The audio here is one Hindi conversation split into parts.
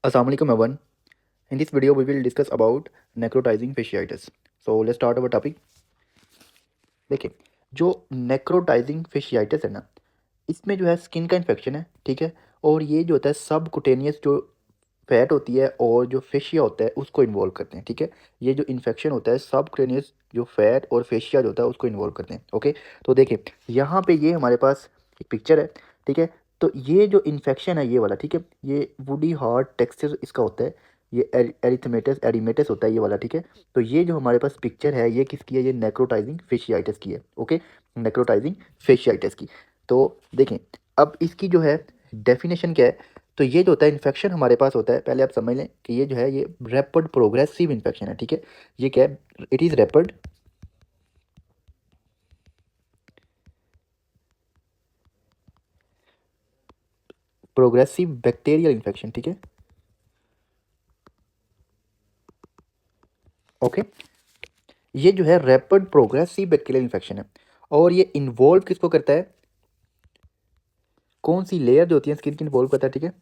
Assalamu alaikum everyone. In this video, we will discuss about necrotizing fasciitis. So let's start our topic. देखिए, जो नेक्रोटाइजिंग फेशियाइटिस है ना, इसमें जो है स्किन का इन्फेक्शन है, ठीक है। और ये जो होता है सब कुटेनियस जो फैट होती है और जो फेशिया होता है उसको इन्वॉल्व करते हैं, ठीक है। ये जो इन्फेक्शन होता है सब कुटेनियस जो फैट और फेशिया जो होता है उसको इन्वॉल्व करते हैं, ओके। तो देखिए यहाँ पे ये हमारे पास एक पिक्चर है, ठीक है। तो ये जो इन्फेक्शन है ये वाला, ठीक है, ये वुडी हार्ड टेक्सचर इसका होता है। ये एरिथमेटस एडिमेटस होता है ये वाला, ठीक है। तो ये जो हमारे पास पिक्चर है ये किसकी है? ये नेक्रोटाइजिंग फेशियाइटिस की है, ओके। नेक्रोटाइजिंग फेशियाइटिस की। तो देखें अब इसकी जो है डेफिनेशन क्या है। तो ये जो होता है इन्फेक्शन हमारे पास होता है, पहले आप समझ लें कि ये जो है ये रैपिड प्रोग्रेसिव इन्फेक्शन है, ठीक है। ये क्या है? It is rapid progressive bacterial infection, ठीक है, ओके। ये जो है रैपिड प्रोग्रेसिव बैक्टीरियल इन्फेक्शन है और ये इन्वॉल्व किसको करता है? कौन सी लेयर जो होती है स्किन की इन्वॉल्व करता है, ठीक है।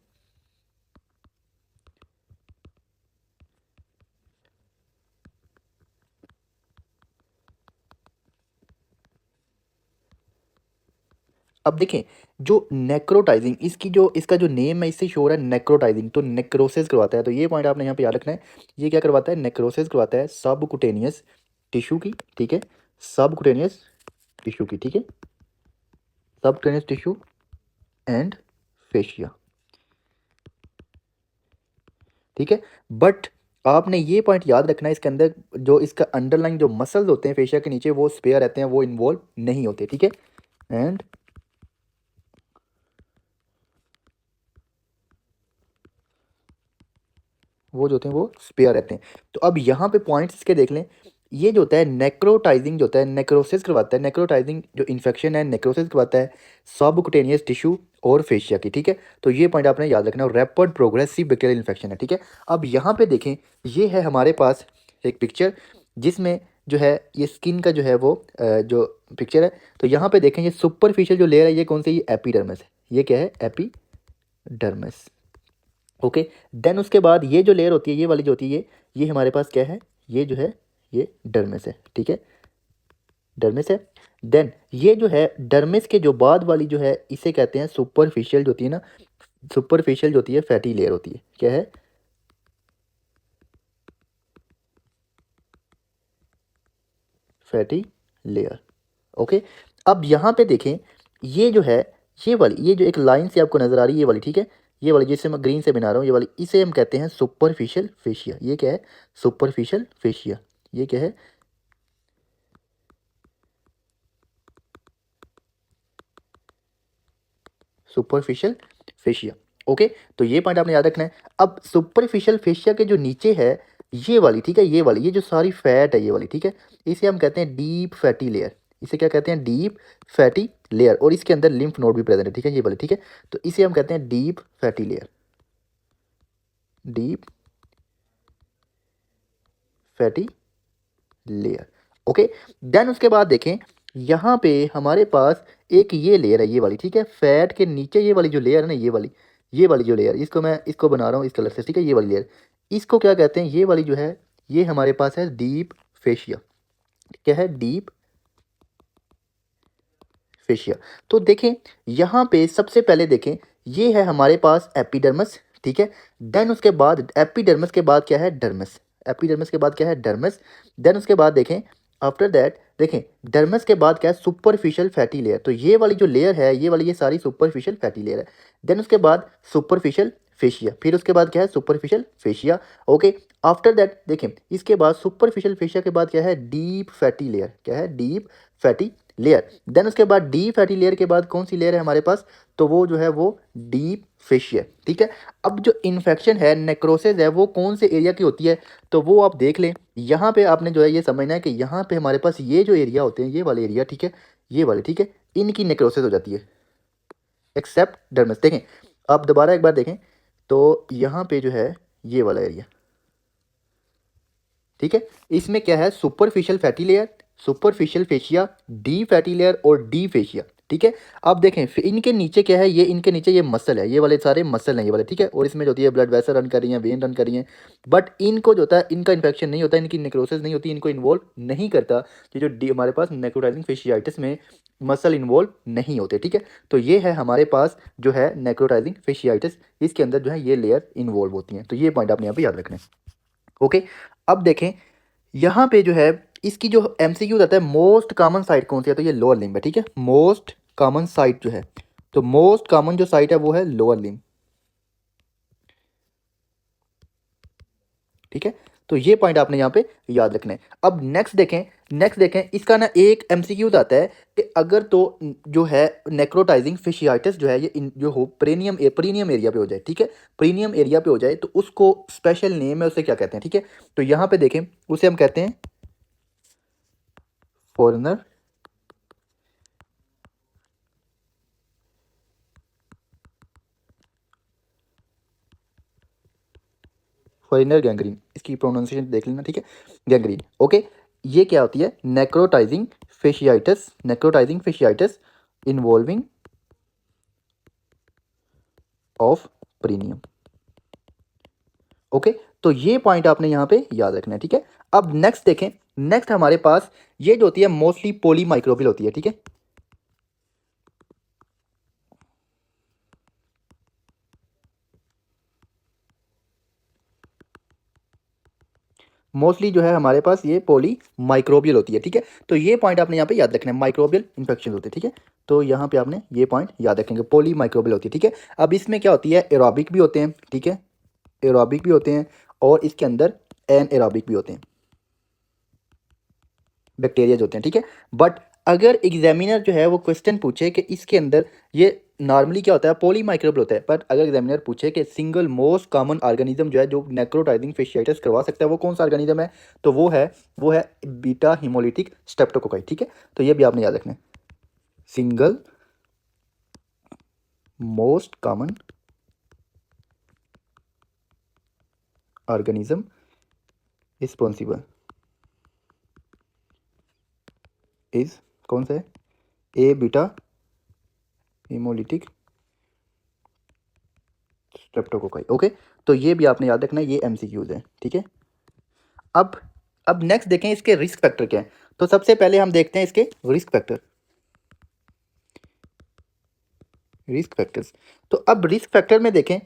अब देखें जो नेक्रोटाइजिंग इसकी जो इसका जो नेम है इससे शो हो रहा है नेक्रोटाइजिंग, तो नेक्रोसिस करवाता है। तो ये पॉइंट आपने यहाँ पे याद रखना है। ये क्या करवाता है? नेक्रोसिस करवाता है सबकुटेनियस टिश्यू की, ठीक है। सबकुटेनियस टिश्यू की, ठीक है। सबकुटेनियस टिश्यू एंड फेशिया, ठीक है। बट आपने ये पॉइंट याद रखना है, इसके अंदर जो इसका अंडरलाइन जो मसल्स होते हैं फेशिया के नीचे वो स्पेयर रहते हैं, वो इन्वॉल्व नहीं होते, ठीक है। एंड वो जो होते हैं वो स्पेयर रहते हैं। तो अब यहाँ पे पॉइंट्स इसके देख लें। ये जो होता है नेक्रोटाइजिंग जो होता है नेक्रोसिस करवाता है। नेक्रोटाइजिंग जो इन्फेक्शन है नेक्रोसिस करवाता है सबकुटेनियस टिश्यू और फेशिया की, ठीक है। तो ये पॉइंट आपने याद रखना है। रैपिड प्रोग्रेसिव बैक्टीरियल इन्फेक्शन है, ठीक है। अब यहाँ पे देखें, ये है हमारे पास एक पिक्चर जिसमें जो है ये स्किन का जो है वो जो पिक्चर है। तो यहाँ पे देखें ये सुपरफिशियल जो लेयर है ये कौन सी? ये एपिडर्मिस है। ये क्या है? Epidermis, okay. देन उसके बाद ये जो लेयर होती है ये वाली जो होती है ये हमारे पास क्या है? ये जो है ये डर्मिस है, ठीक है। डर्मिस है। देन ये जो है डर्मिस के जो बाद वाली जो है इसे कहते हैं सुपरफिशियल जो होती है ना, सुपरफिशियल जो होती है फैटी लेयर होती है। क्या है? Fatty layer, okay. अब यहाँ पे देखें ये जो है ये वाली ये जो एक लाइन से आपको नजर आ रही है ये वाली, ठीक है। ये वाली जिसे मैं ग्रीन से बना रहा हूँ ये वाली, इसे हम कहते हैं सुपरफिशियल फेशिया। ये क्या है? Superficial fascia. ये क्या है? Superficial fascia, okay. तो ये पॉइंट आपने याद रखना है। अब सुपरफिशियल फेशिया के जो नीचे है ये वाली, ठीक है, ये वाली ये जो सारी फैट है ये वाली, ठीक है, इसे हम कहते हैं डीप फैटी लेयर। इसे क्या कहते हैं? Deep fatty layer. और इसके अंदर लिम्फ नोड भी प्रेजेंट है, ठीक है, ये वाली, ठीक है। तो इसे हम कहते हैं deep fatty layer, deep fatty layer, okay. Then उसके बाद देखें यहाँ पे हमारे पास एक ये लेयर है ये वाली, ठीक है। फैट के नीचे ये वाली जो लेयर है ना ये वाली जो लेयर इसको मैं इसको बना रहा हूँ इस कलर से, ठीक है। ये वाली लेयर इसको क्या कहते हैं? ये वाली जो है ये हमारे पास है डीप फेशिया। क्या है? Deep fascia. तो देखें यहाँ पे सबसे पहले देखें ये है हमारे पास एपिडर्मस, ठीक है। देन उसके बाद एपिडर्मस के बाद क्या है? डर्मस। एपिडर्मस के बाद क्या है? डर्मस। देन उसके बाद देखें आफ्टर दैट देखें डर्मस के बाद क्या है? Superficial fatty layer. तो ये वाली जो लेयर है ये वाली ये सारी सुपरफिशियल फैटी लेयर है। देन उसके बाद सुपरफिशियल फेशिया, फिर उसके बाद क्या है? Superficial fascia, okay. After that देखें इसके बाद सुपरफिशियल फेशिया के बाद क्या है? Deep fatty layer. क्या है? Deep fatty layer. देन उसके बाद डी फैटी लेयर के बाद कौन सी लेयर है हमारे पास? तो वो जो है वो डीप फेशिया, ठीक है। अब जो इन्फेक्शन है नेक्रोसिस है वो कौन से एरिया की होती है? तो वो आप देख लें। यहाँ पे आपने जो है ये समझना है कि यहाँ पे हमारे पास ये जो एरिया होते हैं ये वाले एरिया, ठीक है, ये वाले, ठीक है, इनकी नेक्रोसिस हो जाती है एक्सेप्ट डर्मिस। देखें आप दोबारा एक बार देखें तो यहाँ पे जो है ये वाला एरिया, ठीक है, इसमें क्या है? Superficial fatty layer, superficial fascia, D fatty layer और डी फेशिया, ठीक है। अब देखें फिर इनके नीचे क्या है, ये इनके नीचे ये मसल है, ये वाले सारे मसल हैं ये वाले, ठीक है। और इसमें जो होती है ब्लड वेसल रन कर रही हैं, वेन रन कर रही हैं, बट इनको जो होता है इनका इन्फेक्शन नहीं होता, इनकी नेक्रोसिस नहीं होती, इनको इन्वॉल्व नहीं करता। ये जो हमारे पास नेक्रोटाइजिंग फेशियाइटिस में मसल इन्वॉल्व नहीं होते, ठीक है। तो ये है हमारे पास जो है नेक्रोटाइजिंग फेशियाइटिस, इसके अंदर जो है ये लेयर इन्वॉल्व होती हैं। तो ये पॉइंट आपने यहाँ पे याद रखना है। ओके, अब देखें यहाँ पे जो है इसकी जो एमसीक्यू रहता है, मोस्ट कॉमन साइट कौन सी है, तो ये लोअर लिम्ब है, ठीक है। मोस्ट कॉमन साइट जो है, तो मोस्ट कॉमन जो साइट है वो है लोअर लिम्ब, ठीक है। तो ये पॉइंट आपने यहाँ पे याद रखना है। अब नेक्स्ट देखें इसका ना एक एमसीक्यू आता है कि अगर तो जो है नेक्रोटाइजिंग फिशियाइटिस जो है ये जो हो प्रीनियम एरिया पे हो जाए, ठीक है। प्रीनियम एरिया पे हो जाए तो उसको स्पेशल नेम है, उसे क्या कहते हैं, ठीक है। तो यहाँ पे देखें उसे हम कहते हैं फॉरेनर फॉरेनर गैंग्रीन, इसकी प्रोनाउंसिएशन देख लेना, ठीक है। Gangrene, okay. ये क्या होती है, necrotizing fasciitis involving of perineum, okay. तो ये पॉइंट आपने यहाँ पे याद रखना है, ठीक है। अब नेक्स्ट देखें, नेक्स्ट हमारे पास ये जो होती है मोस्टली पोली माइक्रोबियल होती है, ठीक है। मोस्टली जो है हमारे पास ये पोली माइक्रोबियल होती है, ठीक है। तो ये पॉइंट आपने यहाँ पे याद रखना है, माइक्रोबियल इन्फेक्शन होते हैं, ठीक है। तो यहाँ पे आपने ये पॉइंट याद रखेंगे, पोली माइक्रोबियल होती है, ठीक है। अब इसमें क्या होती है, एरोबिक भी होते हैं, ठीक है, एरोबिक भी होते हैं, और इसके अंदर एन एरोबिक भी होते हैं, बैक्टीरिया जो होते हैं, ठीक है। बट अगर एग्जामिनर जो है वो क्वेश्चन पूछे कि इसके अंदर ये नॉर्मली क्या होता है, पॉली माइक्रोबियल होता है, पर अगर एग्जामिनर पूछे कि सिंगल मोस्ट कॉमन ऑर्गेनिज्म जो है जो नेक्रोटाइजिंग फेशियाइटिस करवा सकता है वो कौन सा ऑर्गेनिज्म है, तो वो है बीटा हिमोलिटिक स्ट्रेप्टोकोकाई, ठीक है। तो ये भी आपने याद रखना है, single most common organism responsible is कौन सा है, ए बीटा हिमोलिटिक स्ट्रेप्टोकोकाई, ओके। तो ये भी आपने याद रखना है, ये एमसीक्यूज है, ठीक है। अब अब नेक्स्ट देखें इसके रिस्क फैक्टर क्या है। तो सबसे पहले हम देखते हैं इसके रिस्क फैक्टर्स। तो अब रिस्क फैक्टर में देखें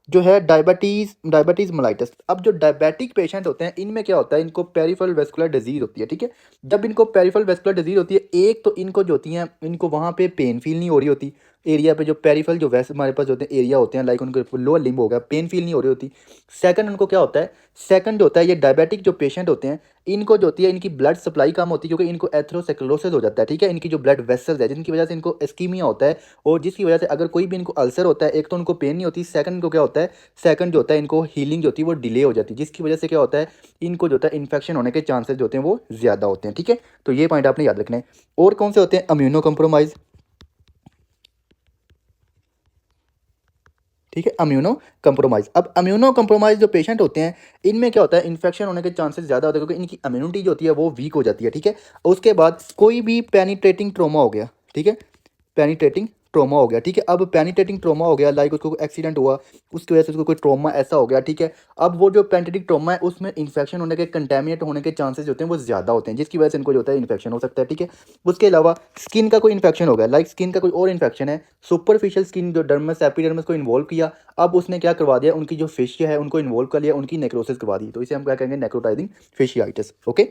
जो है डायबिटीज़ मेलाइटस। अब जो डायबिटिक पेशेंट होते हैं इनमें क्या होता है, इनको पेरिफेरल वेस्कुलर डिजीज होती है, ठीक है। जब इनको पेरिफेरल वेस्कुलर डिजीज होती है, एक तो इनको जो होती हैं इनको वहाँ पे पेन फील नहीं हो रही होती, एरिया पे जो पेरिफेरल जो वैसे हमारे पास होते हैं एरिया होते हैं, लाइक उनको लोअर लिम्ब हो गया, पेन फील नहीं हो रही होती। सेकंड उनको क्या होता है, सेकंड जो होता है ये डायबिटिक जो पेशेंट होते हैं इनको जो होती है इनकी ब्लड सप्लाई कम होती है, क्योंकि इनको एथेरोस्क्लेरोसिस हो जाता है, ठीक है। इनकी जो ब्लड वेसल्स है जिनकी वजह से इनको इस्कीमिया होता है, और जिसकी वजह से अगर कोई भी इनको अल्सर होता है, एक तो उनको पेन नहीं होती, सेकंड इनको क्या होता है, सेकंड जो होता है इनको हीलिंग जो होती है वो डिले हो जाती है, जिसकी वजह से क्या होता है इनको जो होता है इन्फेक्शन होने के चांसेस जो होते हैं वो ज़्यादा होते हैं, ठीक है। तो ये पॉइंट आपने याद रखना है। और कौन से होते हैं, अम्यूनो कम्प्रोमाइज़, ठीक है, अम्यूनो कम्प्रोमाइज़। अब अम्यूनो कम्प्रोमाइज़ जो पेशेंट होते हैं इनमें क्या होता है, इन्फेक्शन होने के चांसेस ज़्यादा होते हैं, क्योंकि इनकी इम्यूनिटी जो होती है वो वीक हो जाती है, ठीक है। उसके बाद कोई भी पेनिट्रेटिंग ट्रोमा हो गया, ठीक है, पेनिट्रेटिंग ट्रोमा हो गया, ठीक है। अब पेनिट्रेटिंग ट्रोमा हो गया, लाइक उसको एक्सीडेंट हुआ, उसकी वजह से उसको कोई ट्रोमा ऐसा हो गया, ठीक है। अब वो जो पेनिट्रेटिंग ट्रोमा है उसमें इन्फेक्शन होने के, कंटेमिनेट होने के चांसेस होते हैं वो ज़्यादा होते हैं, जिसकी वजह से इनको जो होता है इन्फेक्शन हो सकता है, ठीक है। उसके अलावा स्किन का कोई इन्फेक्शन हो गया, लाइक स्किन का कोई और इन्फेक्शन है, सुपरफिशियल स्किन जो डर्मस एपिडर्मिस को इन्वॉल्व किया, अब उसने क्या करवा दिया, उनकी जो फेशिया है उनको इन्वॉल्व कर लिया, उनकी नेक्रोसिस करवा दी, तो इसे हम क्या कहेंगे, नेक्रोटाइजिंग फेशियाइटिस, ओके।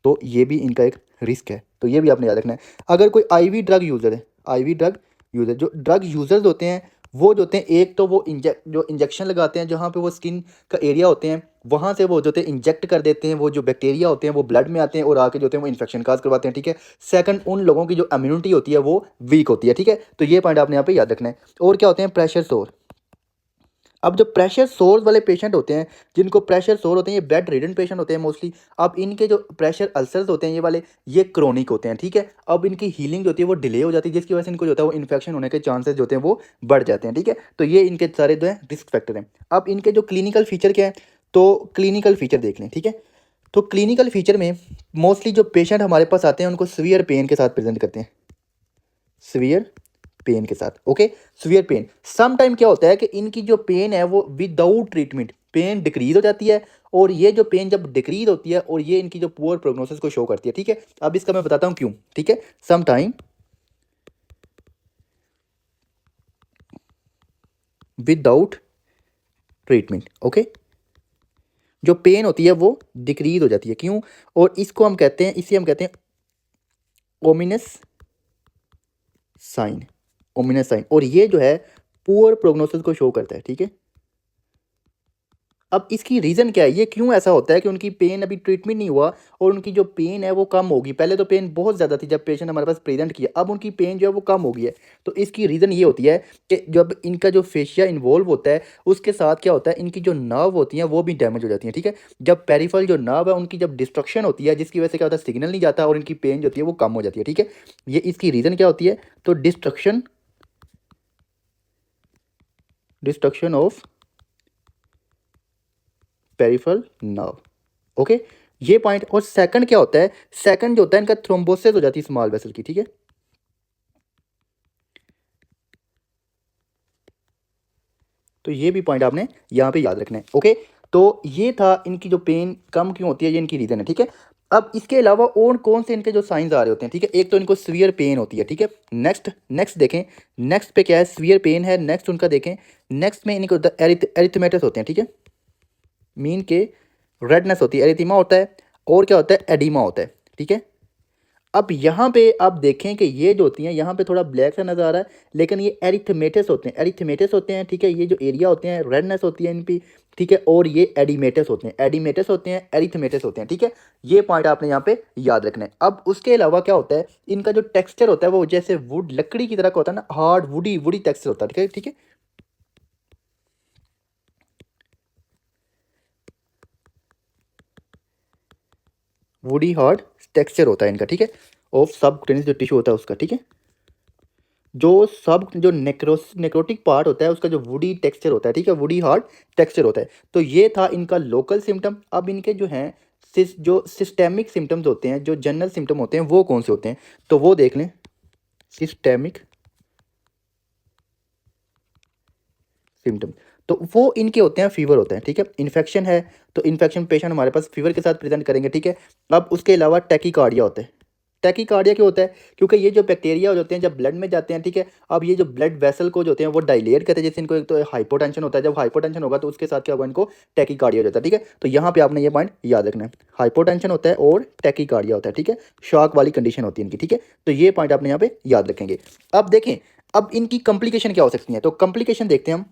तो ये भी इनका एक रिस्क है, तो ये भी आपने याद रखना है। अगर कोई आईवी ड्रग यूज़र है, आईवी ड्रग यूज़र, जो ड्रग यूज़र्स होते हैं वो जो होते हैं, एक तो वो इंजेक्शन लगाते हैं जहाँ पे वो स्किन का एरिया होते हैं, वहाँ से वो जो होते हैं इंजेक्ट कर देते हैं, वो जो बैक्टीरिया होते हैं वो ब्लड में आते हैं और आके जो होते हैं वो इन्फेक्शन काज करवाते हैं, ठीक है। सेकंड, उन लोगों की जो इम्यूनिटी होती है वो वीक होती है, ठीक है। तो ये पॉइंट आपने यहाँ पे याद रखना है। और क्या होते हैं, प्रेशर सोर। अब जो प्रेशर सोर्स वाले पेशेंट होते हैं, जिनको प्रेशर सोर होते हैं, ये बेड रिडन पेशेंट होते हैं मोस्टली। अब इनके जो प्रेशर अल्सर्स होते हैं ये वाले, ये क्रोनिक होते हैं, ठीक है। अब इनकी हीलिंग जो होती है वो डिले हो जाती है, जिसकी वजह से इनको जो होता है वो इन्फेक्शन होने के चांसेस जो होते हैं वो बढ़ जाते हैं, ठीक है। तो ये इनके सारे जो है रिस्क फैक्टर हैं। अब इनके जो क्लिनिकल फीचर क्या है, तो क्लिनिकल फीचर देख लें, ठीक है। तो क्लिनिकल फीचर में मोस्टली जो पेशेंट हमारे पास आते हैं उनको सीवियर पेन के साथ प्रेजेंट करते हैं, सीवियर पेन के साथ। Okay, severe pain. Some time क्या होता है कि इनकी जो पेन है वो विदाउट ट्रीटमेंट पेन डिक्रीज हो जाती है, और ये जो पेन जब डिक्रीज होती है और ये इनकी जो पुअर प्रोग्नोसिस को शो करती है। ठीक है, अब इसका मैं बताता हूँ क्यों। ठीक है, some time without treatment, okay, जो पेन होती है वो डिक्रीज हो जाती है। क्यों? और इसको हम कहते हैं, इसे हम कहते हैं ओमिनस साइन, ओमिनस साइन, और ये जो है पुअर प्रोग्नोसिस को शो करता है। ठीक है, अब इसकी रीज़न क्या है, ये क्यों ऐसा होता है कि उनकी पेन अभी ट्रीटमेंट नहीं हुआ और उनकी जो पेन है वो कम होगी। पहले तो पेन बहुत ज़्यादा थी जब पेशेंट हमारे पास प्रेजेंट किया, अब उनकी पेन जो है वो कम हो गई है। तो इसकी रीज़न ये होती है कि जब इनका जो फेशिया इन्वॉल्व होता है उसके साथ क्या होता है, इनकी जो नर्व होती हैं वो भी डैमेज हो जाती हैं। ठीक है, जब पेरिफेरल जो नर्व है उनकी जब डिस्ट्रक्शन होती है जिसकी वजह से क्या होता है, सिग्नल नहीं जाता और इनकी पेन जो होती है वो कम हो जाती है। ठीक है, ये इसकी रीज़न क्या होती है, तो destruction of peripheral nerve. Okay, ये पॉइंट। और सेकंड क्या होता है, सेकंड जो होता है इनका थ्रोम्बोसिस हो जाती है स्मॉल वेसल की। ठीक है, तो ये भी पॉइंट आपने यहाँ पे याद रखना है। ओके, तो ये था इनकी जो पेन कम क्यों होती है, ये इनकी रीज़न है। ठीक है, अब इसके अलावा और कौन से इनके जो साइंस आ रहे होते हैं। ठीक है, एक तो इनको सीवियर पेन होती है। ठीक है, नेक्स्ट नेक्स्ट देखें, नेक्स्ट पे क्या है, सीवियर पेन है। नेक्स्ट उनका देखें, नेक्स्ट में इनको एरिथमेटस होते हैं। ठीक है, मीन के रेडनेस होती है, एरिथीमा होता है, और क्या होता है, एडिमा होता है। ठीक है, अब यहाँ पे आप देखें कि ये जो होती हैं यहाँ पे थोड़ा ब्लैक सा नज़र आ रहा है, लेकिन ये एरिथमेटस होते हैं, एरिथमेटस होते हैं। ठीक है, ये जो एरिया होते हैं रेडनेस होती है इन पे। ठीक है, और ये एडिमेटस होते हैं, एडिमेटस होते हैं, एरिथमेटस होते हैं। ठीक है, ये पॉइंट आपने यहाँ पे याद रखना है। अब उसके अलावा क्या होता है, इनका जो टेक्सचर होता है वो जैसे वुड, लकड़ी की तरह का होता है ना, हार्ड वुडी वुडी टेक्सचर होता है। ठीक है, ठीक है, वुडी हार्ड टेक्सचर होता है इनका। ठीक है, ऑफ सबक्यूटेनियस जो टिश्यू होता है उसका। ठीक है, जो नेक्रोटिक पार्ट होता है उसका जो वुडी टेक्सचर होता है। ठीक है, वुडी हार्ड टेक्सचर होता है। तो ये था इनका लोकल सिम्टम। अब इनके जो हैं जो सिस्टेमिक सिम्टम्स होते हैं, जो जनरल सिम्टम होते हैं, वो कौन से होते हैं, तो वो देख लें। सिस्टेमिक सिम्टम, तो वो इनके होते हैं, फीवर होता है। ठीक है, इन्फेक्शन है तो इन्फेक्शन पेशेंट हमारे पास फीवर के साथ प्रेजेंट करेंगे। ठीक है, अब उसके अलावा टैकीकार्डिया होता है। टैकीकार्डिया क्यों होता है, क्योंकि ये जो बैक्टीरिया होते हैं जब ब्लड में जाते हैं। ठीक है, अब ये जो ब्लड वेसल को जो होते हैं वो डायलेट करते हैं, जैसे इनको एक तो हाइपोटेंशन होता है, जब हाइपोटेंशन होगा तो उसके साथ क्या होगा, इनको टैकीकार्डिया हो जाता है। ठीक है, तो यहाँ पे आपने ये पॉइंट याद रखना है, हाइपोटेंशन होता है और टैकीकार्डिया होता है। ठीक है, शॉक वाली कंडीशन होती है इनकी। ठीक है, तो ये पॉइंट आपने यहाँ पे याद रखेंगे। अब देखें, अब इनकी कॉम्प्लिकेशन क्या हो सकती है, तो कॉम्प्लिकेशन देखते हैं हम।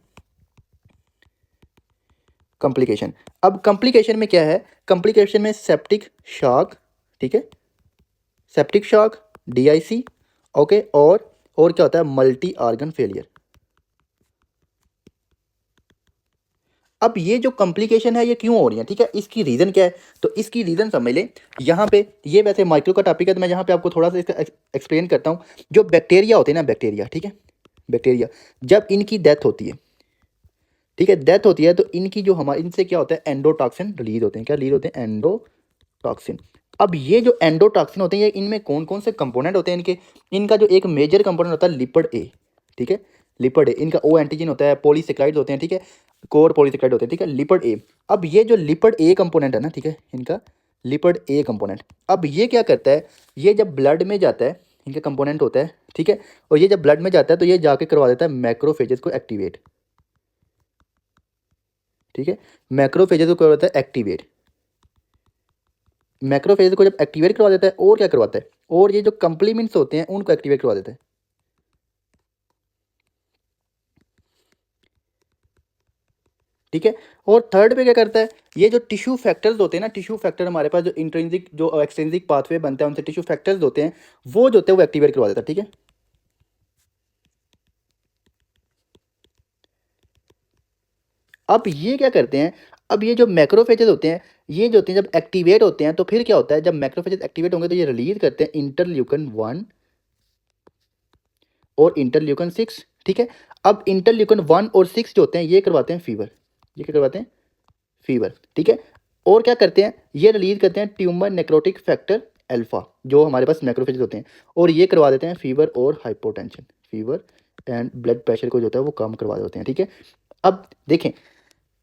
कॉम्प्लिकेशन, अब कॉम्प्लिकेशन में क्या है, कॉम्प्लिकेशन में सेप्टिक शॉक। ठीक है, सेप्टिक शॉक, डीआईसी, ओके, और क्या होता है, मल्टी ऑर्गन फेलियर। अब ये जो कॉम्प्लिकेशन है ये क्यों हो रही है, ठीक है, इसकी रीज़न क्या है, तो इसकी रीज़न समझ लें। यहाँ पे ये वैसे माइक्रो का टॉपिक है तो मैं यहाँ पे आपको थोड़ा सा इसका एक्सप्लेन करता हूँ। जो बैक्टीरिया होते हैं ना, बैक्टीरिया, ठीक है, बैक्टीरिया जब इनकी डेथ होती है, ठीक है, डेथ होती है तो इनकी जो हमारे इनसे क्या होता है, एंडोटॉक्सिन रिलीज होते हैं। क्या रिलीज होते हैं, एंडोटॉक्सिन। अब ये जो एंडोटॉक्सिन होते हैं ये इनमें कौन कौन से कंपोनेंट होते हैं इनके, इनका जो एक मेजर कंपोनेंट होता है लिपिड ए। ठीक है, लिपिड ए, इनका ओ एंटीजन होता है, पॉलीसेक्राइड्स होते हैं। ठीक है, कोर पॉलीसेक्राइड होते हैं। ठीक है, लिपिड ए। अब ये जो लिपिड ए कंपोनेंट है ना, ठीक है, इनका लिपिड ए कंपोनेंट, अब ये क्या करता है, ये जब ब्लड में जाता है, इनका कंपोनेंट होता है। ठीक है, और ये जब ब्लड में जाता है तो ये जाके करवा देता है मैक्रोफेजेस को एक्टिवेट। ठीक है, मैक्रोफेजेस को करवाता है एक्टिवेट। मैक्रोफेज को जब एक्टिवेट करवा देता है और क्या करवाता है, और ये जो कंप्लीमेंट्स होते हैं उनको एक्टिवेट करवा देता है। ठीक है, और थर्ड पे क्या करता है, ये जो टिश्यू फैक्टर्स होते हैं ना, टिश्यू फैक्टर हमारे पास जो इंट्रिंसिक जो एक्सट्रिंसिक पाथवे बनता है उनसे टिश्यू फैक्टर्स होते हैं, वो जो होते हैं वो एक्टिवेट करवा देता है। ठीक है, अब ये क्या करते हैं, अब ये जो मैक्रोफेजेस होते हैं, ये जो होते हैं जब एक्टिवेट होते हैं तो फिर क्या होता है, जब मैक्रोफेजेस एक्टिवेट होंगे तो ये रिलीज करते हैं इंटरल्यूकन 1 और इंटरल्यूकन 6। ठीक है, अब इंटरल्यूकन 1 और 6 जो होते हैं ये करवाते हैं फीवर। ये क्या करवाते हैं, फीवर। ठीक है, और क्या करते हैं, ये रिलीज करते हैं ट्यूमर नेक्रोटिक फैक्टर अल्फ़ा जो हमारे पास मैक्रोफेजेस होते हैं, और ये करवा देते हैं फीवर और hypotension, fever and blood pressure को जो होता है वो कम करवा देते हैं, ठीक है। अब देखें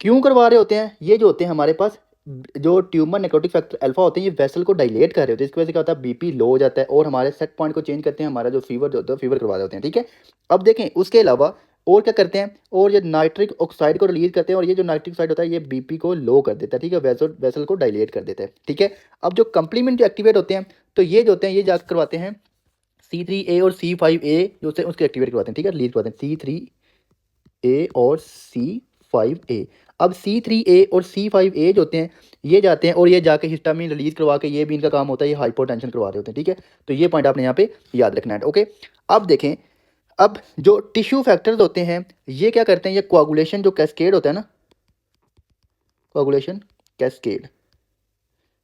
क्यों करवा रहे होते हैं, ये जो होते हैं हमारे पास जो ट्यूमर नेक्रोटिक फैक्टर अल्फा होते हैं, ये वेसल को डायलेट कर रहे होते हैं, इसकी वजह से क्या होता है बीपी लो हो जाता है और हमारे सेट पॉइंट को चेंज करते हैं, हमारा जो फीवर जो होता है फीवर करवा रहे होते हैं, ठीक है। अब देखें उसके अलावा और क्या करते हैं, और ये नाइट्रिक ऑक्साइड को रिलीज करते हैं, और ये जो नाइट्रिक ऑक्साइड होता है ये बीपी को लो कर देता है, ठीक है, वेसल को डायलेट कर देता है, ठीक है। अब जो कंप्लीमेंट जो एक्टिवेट होते हैं, तो ये जो होते हैं ये जाकर करवाते हैं C3A और C5A जो होते हैं उसके एक्टिवेट करवाते हैं, ठीक है, रिलीज करवाते हैं C3A और C5A। अब C3A और C5A जो होते हैं ये जाते हैं और ये जाके हिस्टामिन रिलीज करवा के, ये भी इनका काम होता है, ये हाइपोटेंशन करवा रहे होते हैं, ठीक है। तो ये पॉइंट आपने यहाँ पे याद रखना है, ओके। अब देखें, अब जो टिश्यू फैक्टर्स होते हैं ये क्या करते हैं, ये कोआगुलेशन जो कैस्केड होता है ना, कोआगुलेशन कैस्केड,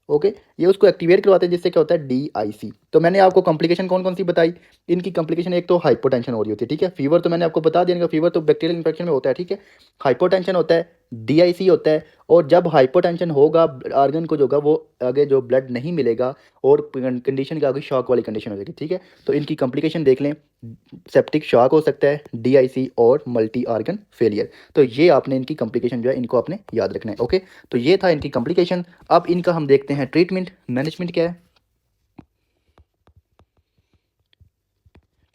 ओके, ये उसको एक्टिवेट करवाते हैं, जिससे क्या होता है DIC। तो मैंने आपको कॉम्प्लिकेशन कौन कौन सी बताई, इनकी कॉम्प्लिकेशन एक तो हाइपोटेंशन हो रही होती है, ठीक है। फीवर तो मैंने आपको बता दिया, फीवर तो बैक्टीरियल इन्फेक्शन में होता है, ठीक है। हाइपोटेंशन होता है, DIC होता है, और जब हाइपोटेंशन होगा आर्गन को जो होगा वो आगे जो ब्लड नहीं मिलेगा और कंडीशन के आगे शॉक वाली कंडीशन हो जाएगी, ठीक है। तो इनकी कॉम्प्लिकेशन देख लें, सेप्टिक शॉक हो सकता है, DIC और मल्टी आर्गन फेलियर। तो ये आपने इनकी कॉम्प्लिकेशन जो है इनको आपने याद रखना है, ओके। तो ये था इनकी कॉम्प्लिकेशन। अब इनका हम देखते हैं ट्रीटमेंट, मैनेजमेंट क्या है,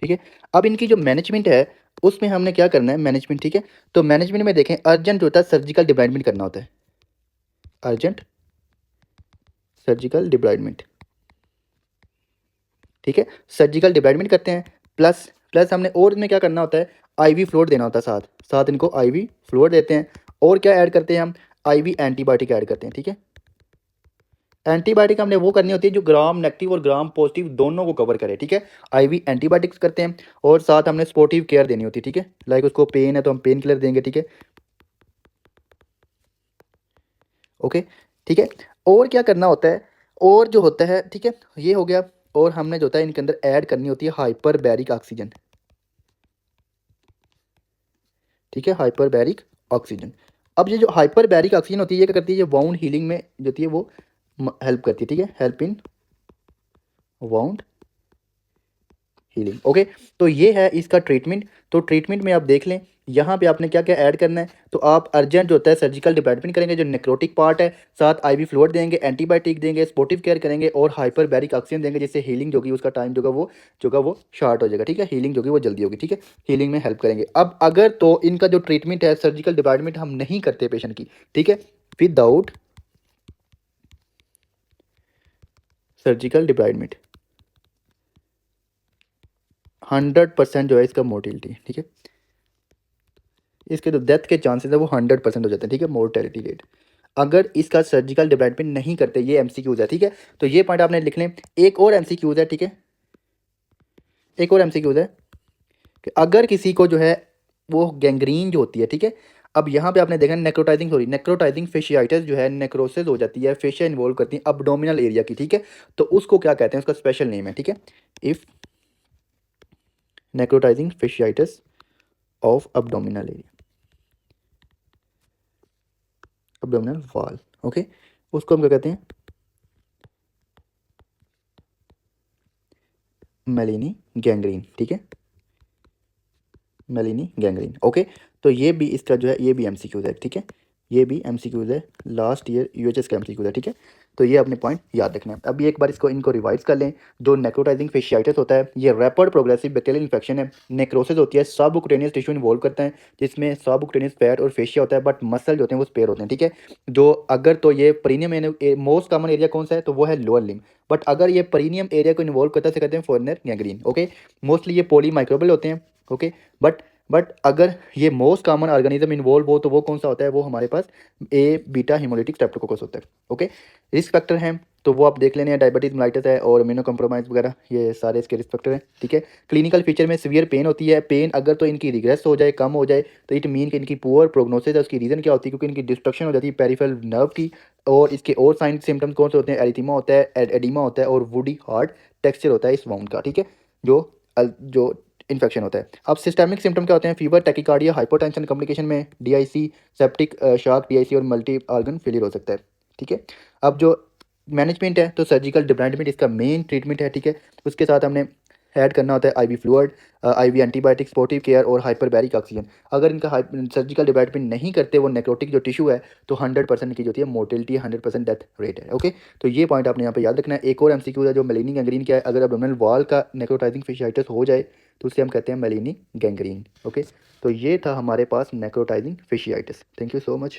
ठीक है। अब इनकी जो मैनेजमेंट है उसमें हमने क्या करना है, मैनेजमेंट, ठीक है। तो मैनेजमेंट में देखें अर्जेंट होता है सर्जिकल डिब्राइडमेंट करना होता है, अर्जेंट सर्जिकल डिब्राइडमेंट, ठीक है, सर्जिकल डिब्राइडमेंट करते हैं। प्लस प्लस हमने और इसमें क्या करना होता है, IV फ्लूइड देना होता है, साथ साथ इनको IV फ्लूइड देते हैं। और क्या ऐड करते हैं हम, IV एंटीबायोटिक ऐड करते हैं, ठीक है। एंटीबायोटिक हमने वो करनी होती है जो ग्राम नेगेटिव और ग्राम पॉजिटिव दोनों को कवर करे, ठीक है। IV एंटीबायोटिक्स करते हैं और साथ हमने स्पोर्टिव केयर देनी होती है, ठीक है। लाइक उसको पेन है तो हम पेन किलर देंगे, ठीक है, ओके, ठीक है। और क्या करना होता है, और जो होता है, ठीक है, ये हो गया। और हमने जो होता है इनके अंदर ऐड करनी होती है हाइपर बैरिक ऑक्सीजन, ठीक है, हाइपर बैरिक ऑक्सीजन। अब ये जो हाइपर बैरिक ऑक्सीजन होती है ये क्या करती है, ये वाउंड हीलिंग में जो होती है वो हेल्प करती है, ठीक है, help in wound healing, okay. तो ये है इसका ट्रीटमेंट। तो ट्रीटमेंट में आप देख लें यहाँ पे आपने क्या क्या ऐड करना है। तो आप अर्जेंट जो होता है सर्जिकल डिब्राइडमेंट करेंगे, जो नेक्रोटिक पार्ट है, साथ IV फ्लूइड देंगे, एंटीबायोटिक देंगे, स्पोर्टिव केयर करेंगे और हाइपर बैरिक ऑक्सीजन देंगे, जिससे हीलिंग जो होगी उसका टाइम जो होगा वो शॉर्ट हो जाएगा, ठीक है, हीलिंग जो होगी वो जल्दी होगी, ठीक है, हीलिंग में हेल्प करेंगे। अब अगर तो इनका जो ट्रीटमेंट है सर्जिकल डिब्राइडमेंट हम नहीं करते पेशेंट की, ठीक है, विदाउट सर्जिकल डिब्राइडमेंट 100% जो है इसका मोर्टिलिटी, ठीक है, इसके जो डेथ के चांसेस है वो 100% हो जाते हैं, ठीक है, मोर्टेलिटी रेट, अगर इसका सर्जिकल डिब्राइडमेंट नहीं करते। ये MCQs है, ठीक है। तो ये पॉइंट आपने लिख लें। एक और MCQs है, ठीक है, एक और MCQs है कि अगर किसी को जो है वो गैंग्रीन जो होती है, ठीक है। अब यहाँ पे आपने देखा नेक्रोटाइजिंग, सॉरी नेक्रोटाइजिंग फेशियाइटिस जो है नेक्रोसिस हो जाती है, फेशिया इन्वॉल्व करती है अब्डोमिनल एरिया की, ठीक है। तो उसको क्या कहते हैं, उसका स्पेशल नेम है, ठीक है, if necrotising fasciitis of abdominal area, abdominal wall, okay, उसको हम क्या कहते हैं, मेलिनी गैंग्रीन, ठीक है, मेलिनी गैंग्रीन, ओके। तो ये भी इसका जो है ये भी MCQs है, ठीक है, ये भी MCQs है, लास्ट ईयर UHS का MCQs है, ठीक है। तो ये अपने पॉइंट याद रखना है। अभी एक बार इनको रिवाइज कर लें। जो नेक्रोटाइजिंग फेशियाइटिस होता है ये रैपिड प्रोग्रेसिव बैक्टीरियल इन्फेक्शन है। नेक्रोसिस होती है सबक्यूटेनियस टिश्यू इन्वॉल्व करता है, जिसमें सबक्यूटेनियस फैट और फेशिया होता है, बट मसल जो होते हैं वो स्पेयर होते हैं, ठीक है। जो अगर तो ये परिनियम मोस्ट कॉमन एरिया कौन सा है, तो वो है लोअर लिम्ब, बट अगर ये परिनियम एरिया को इन्वॉल्व करता है तो कहते हैं फॉरनर गैंग्रीन, ओके। मोस्टली ये पॉली माइक्रोबियल होते हैं, ओके। बट अगर ये मोस्ट कॉमन ऑर्गेनिज्म इन्वॉल्व हो तो वो कौन सा होता है, वो हमारे पास बीटा हीमोलिटिक स्ट्रेप्टोकोकस होता है, ओके। रिस्क फैक्टर हैं तो वो आप देख लेने हैं, डायबिटीज मेलाइटिस है और इम्यूनो कम्प्रोमाइज़ वगैरह, ये सारे इसके रिस्क फैक्टर हैं, ठीक है। क्लिनिकल फीचर में सीवियर पेन होती है, पेन अगर तो इनकी रिग्रेस हो जाए, कम हो जाए, तो इट मीन कि इनकी पुअर प्रोग्नोसिस है। उसकी रीज़न क्या होती है, क्योंकि इनकी डिस्ट्रक्शन हो जाती है पेरिफेरल नर्व की। और इसके और साइन सिम्टम्स कौन से होते हैं, एरिथीमा होता है, एडिमा होता है और वुडी हार्ड टेक्सचर होता है इस वाउंड का, ठीक है, जो इन्फेक्शन होता है। अब सिस्टेमिक सिम्टम क्या होते हैं, फीवर, टैकीकार्डिया, हाइपोटेंशन, कॉम्प्लिकेशन में DIC, सेप्टिक शॉक, DIC और मल्टी ऑर्गन फेलियर हो सकता है, ठीक है। अब जो मैनेजमेंट है तो सर्जिकल डिब्राइडमेंट इसका मेन ट्रीटमेंट है, ठीक है। उसके साथ हमने ऐड करना होता है IV fluid, IV antibiotic, supportive care और हाइपरबैरिक ऑक्सीजन। अगर इनका सर्जिकल डिब्राइडमेंट नहीं करते वो नेक्रोटिक जो टिश्यू है तो 100% की जो होती है मोर्टेलिटी, 100% डेथ रेट है। ओके, तो ये पॉइंट आपने यहाँ पे याद रखना है। एक और एमसीक्यू है जो मेलिनी गैंग्रीन क्या है, अगर एब्डोमिनल वॉल का नेक्रोटाइजिंग फिशाइटिस हो जाए तो उसे हम कहते हैं मेलिनी गैंग्रीन। ओके, तो ये था हमारे पास necrotizing fasciitis. Thank you so much.